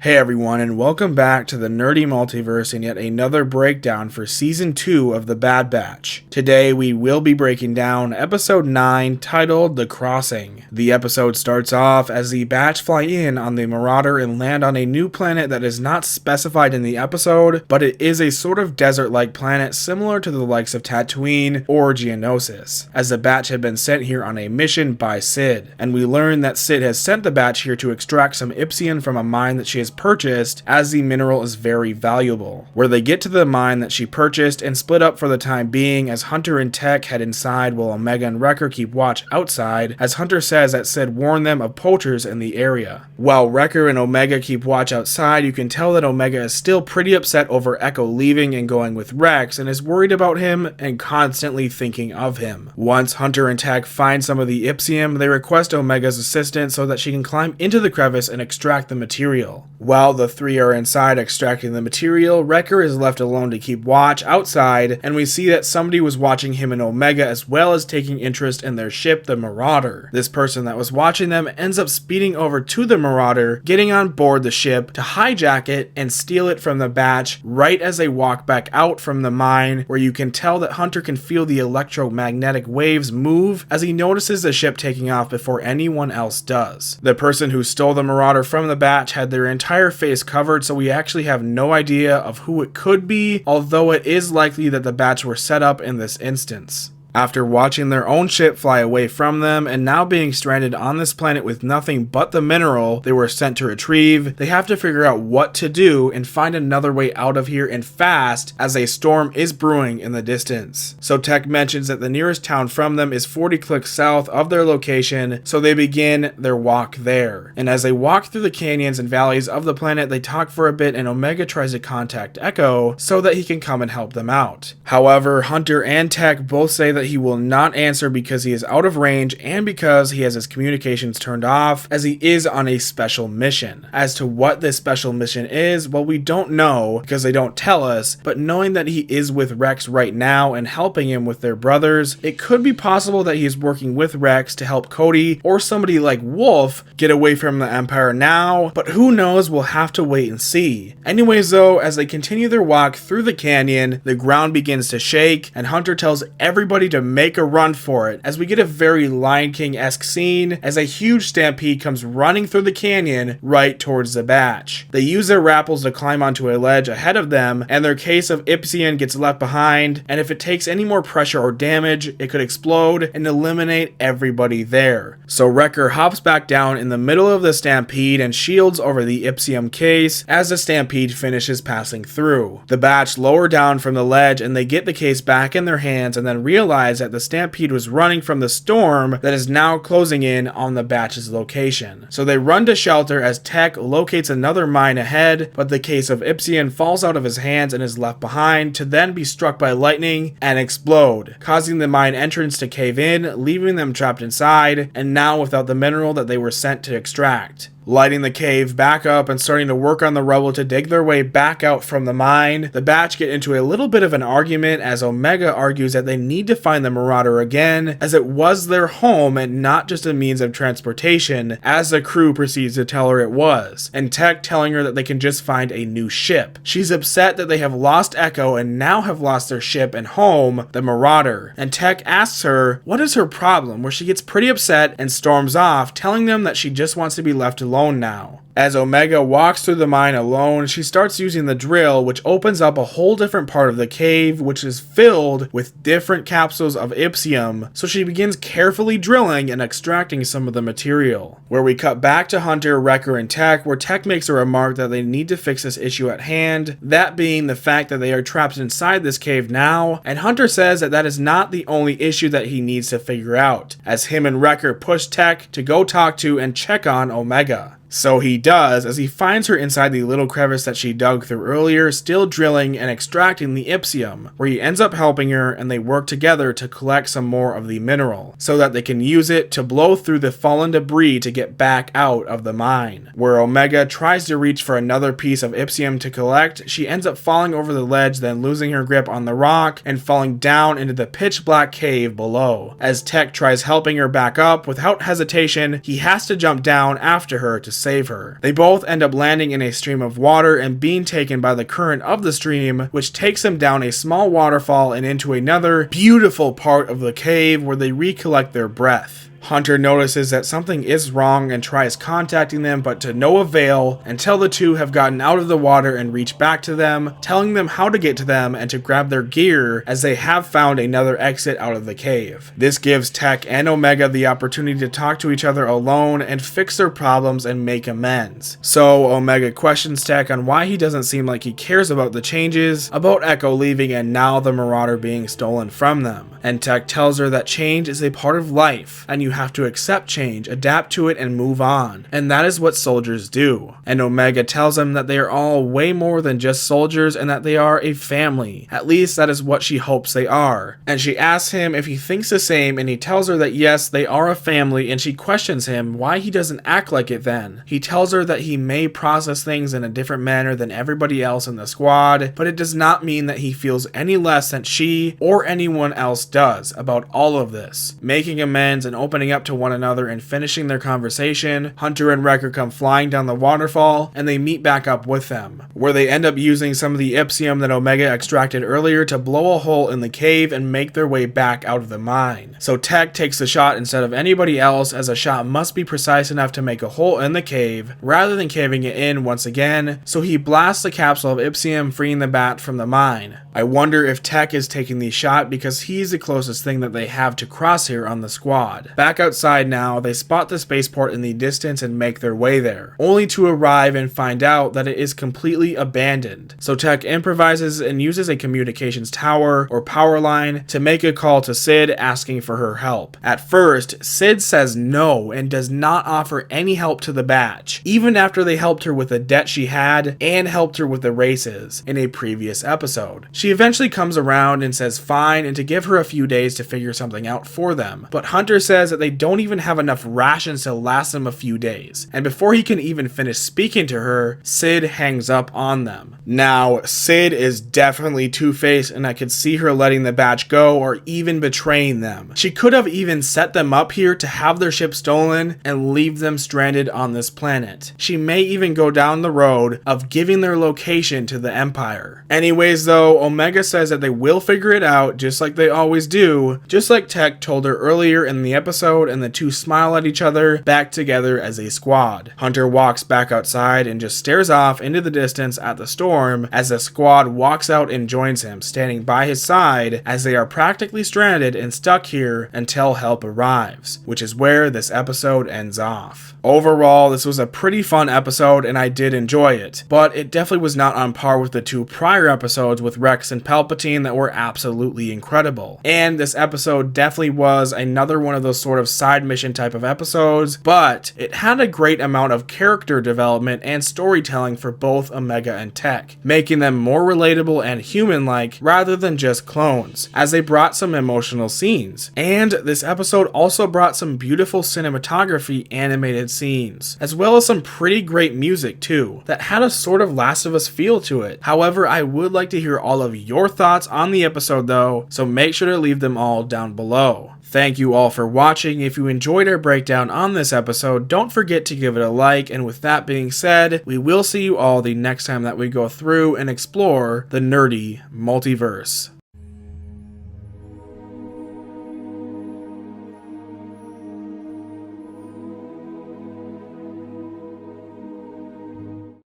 Hey everyone, and welcome back to the Nerdy Multiverse and yet another breakdown for Season 2 of The Bad Batch. Today we will be breaking down Episode 9, titled The Crossing. The episode starts off as the Batch fly in on the Marauder and land on a new planet that is not specified in the episode, but it is a sort of desert-like planet similar to the likes of Tatooine or Geonosis, as the Batch had been sent here on a mission by Sid, and we learn that Sid has sent the Batch here to extract some ipsium from a mine that she has purchased, as the mineral is very valuable. Where they get to the mine that she purchased and split up for the time being, as Hunter and Tech head inside while Omega and Wrecker keep watch outside, as Hunter says that Sid warned them of poachers in the area. While Wrecker and Omega keep watch outside, you can tell that Omega is still pretty upset over Echo leaving and going with Rex, and is worried about him and constantly thinking of him. Once Hunter and Tech find some of the ipsium, they request Omega's assistance so that she can climb into the crevice and extract the material. While the three are inside extracting the material, Wrecker is left alone to keep watch outside, and we see that somebody was watching him and Omega as well as taking interest in their ship, the Marauder. This person that was watching them ends up speeding over to the Marauder, getting on board the ship to hijack it and steal it from the Batch right as they walk back out from the mine, where you can tell that Hunter can feel the electromagnetic waves move as he notices the ship taking off before anyone else does. The person who stole the Marauder from the Batch had their entire face covered, so we actually have no idea of who it could be, although it is likely that the Batch were set up in this instance. After watching their own ship fly away from them and now being stranded on this planet with nothing but the mineral they were sent to retrieve, they have to figure out what to do and find another way out of here and fast, as a storm is brewing in the distance. So Tech mentions that the nearest town from them is 40 clicks south of their location, so they begin their walk there. And as they walk through the canyons and valleys of the planet, they talk for a bit and Omega tries to contact Echo so that he can come and help them out. However, Hunter and Tech both say that he will not answer because he is out of range and because he has his communications turned off, as he is on a special mission. As to what this special mission is, well, we don't know because they don't tell us, but knowing that he is with Rex right now and helping him with their brothers, it could be possible that he is working with Rex to help Cody or somebody like Wolf get away from the Empire now, but who knows, we'll have to wait and see. Anyways though, as they continue their walk through the canyon, the ground begins to shake and Hunter tells everybody to make a run for it, as we get a very Lion King-esque scene as a huge stampede comes running through the canyon right towards the Batch. They use their rappels to climb onto a ledge ahead of them, and their case of ipsium gets left behind, and if it takes any more pressure or damage, it could explode and eliminate everybody there. So Wrecker hops back down in the middle of the stampede and shields over the ipsium case as the stampede finishes passing through. The Batch lower down from the ledge and they get the case back in their hands and then realize that the stampede was running from the storm that is now closing in on the Batch's location. So they run to shelter as Tech locates another mine ahead, but the case of ipsium falls out of his hands and is left behind to then be struck by lightning and explode, causing the mine entrance to cave in, leaving them trapped inside, and now without the mineral that they were sent to extract. Lighting the cave back up and starting to work on the rubble to dig their way back out from the mine, the Batch get into a little bit of an argument as Omega argues that they need to find the Marauder again, as it was their home and not just a means of transportation, as the crew proceeds to tell her it was, and Tech telling her that they can just find a new ship. She's upset that they have lost Echo and now have lost their ship and home, the Marauder, and Tech asks her what is her problem, where she gets pretty upset and storms off, telling them that she just wants to be left alone now. As Omega walks through the mine alone, she starts using the drill, which opens up a whole different part of the cave, which is filled with different capsules of ipsium, so she begins carefully drilling and extracting some of the material. Where we cut back to Hunter, Wrecker, and Tech, where Tech makes a remark that they need to fix this issue at hand, that being the fact that they are trapped inside this cave now, and Hunter says that that is not the only issue that he needs to figure out, as him and Wrecker push Tech to go talk to and check on Omega. So he does, as he finds her inside the little crevice that she dug through earlier, still drilling and extracting the ipsium, where he ends up helping her and they work together to collect some more of the mineral, so that they can use it to blow through the fallen debris to get back out of the mine. Where Omega tries to reach for another piece of ipsium to collect, she ends up falling over the ledge, then losing her grip on the rock and falling down into the pitch black cave below. As Tech tries helping her back up, without hesitation, he has to jump down after her to save her. They both end up landing in a stream of water and being taken by the current of the stream, which takes them down a small waterfall and into another beautiful part of the cave where they recollect their breath. Hunter notices that something is wrong and tries contacting them, but to no avail until the two have gotten out of the water and reach back to them, telling them how to get to them and to grab their gear as they have found another exit out of the cave. This gives Tech and Omega the opportunity to talk to each other alone and fix their problems and make amends. So Omega questions Tech on why he doesn't seem like he cares about the changes, about Echo leaving and now the Marauder being stolen from them. And Tech tells her that change is a part of life and you have to accept change, adapt to it, and move on. And that is what soldiers do. And Omega tells him that they are all way more than just soldiers and that they are a family. At least that is what she hopes they are. And she asks him if he thinks the same, and he tells her that yes, they are a family, and she questions him why he doesn't act like it then. He tells her that he may process things in a different manner than everybody else in the squad, but it does not mean that he feels any less than she or anyone else does about all of this. Making amends and opening up to one another and finishing their conversation, Hunter and Wrecker come flying down the waterfall and they meet back up with them, where they end up using some of the ipsium that Omega extracted earlier to blow a hole in the cave and make their way back out of the mine. So Tech takes the shot instead of anybody else, as a shot must be precise enough to make a hole in the cave rather than caving it in once again, so he blasts the capsule of ipsium, freeing the bat from the mine. I wonder if Tech is taking the shot because he's the closest thing that they have to Crosshair on the squad. Back outside now, they spot the spaceport in the distance and make their way there, only to arrive and find out that it is completely abandoned. So Tech improvises and uses a communications tower or power line to make a call to Sid asking for her help. At first, Sid says no and does not offer any help to the batch, even after they helped her with a debt she had and helped her with the races in a previous episode. She eventually comes around and says fine and to give her a few days to figure something out for them, but Hunter says that they don't even have enough rations to last them a few days, and before he can even finish speaking to her, Sid hangs up on them. Now, Sid is definitely two-faced, and I could see her letting the batch go or even betraying them. She could have even set them up here to have their ship stolen and leave them stranded on this planet. She may even go down the road of giving their location to the Empire. Anyways though, Omega says that they will figure it out just like they always do, just like Tech told her earlier in the episode, and the two smile at each other back together as a squad. Hunter walks back outside and just stares off into the distance at the storm as the squad walks out and joins him, standing by his side as they are practically stranded and stuck here until help arrives, which is where this episode ends off. Overall, this was a pretty fun episode and I did enjoy it, but it definitely was not on par with the two prior episodes with Rex and Palpatine that were absolutely incredible. And this episode definitely was another one of those sort of side mission type of episodes, but it had a great amount of character development and storytelling for both Omega and Tech, making them more relatable and human-like rather than just clones, as they brought some emotional scenes. And this episode also brought some beautiful cinematography animated scenes, as well as some pretty great music too, that had a sort of Last of Us feel to it. However, I would like to hear all of your thoughts on the episode though, so make sure to leave them all down below. Thank you all for watching. If you enjoyed our breakdown on this episode, don't forget to give it a like, and with that being said, we will see you all the next time that we go through and explore the nerdy multiverse.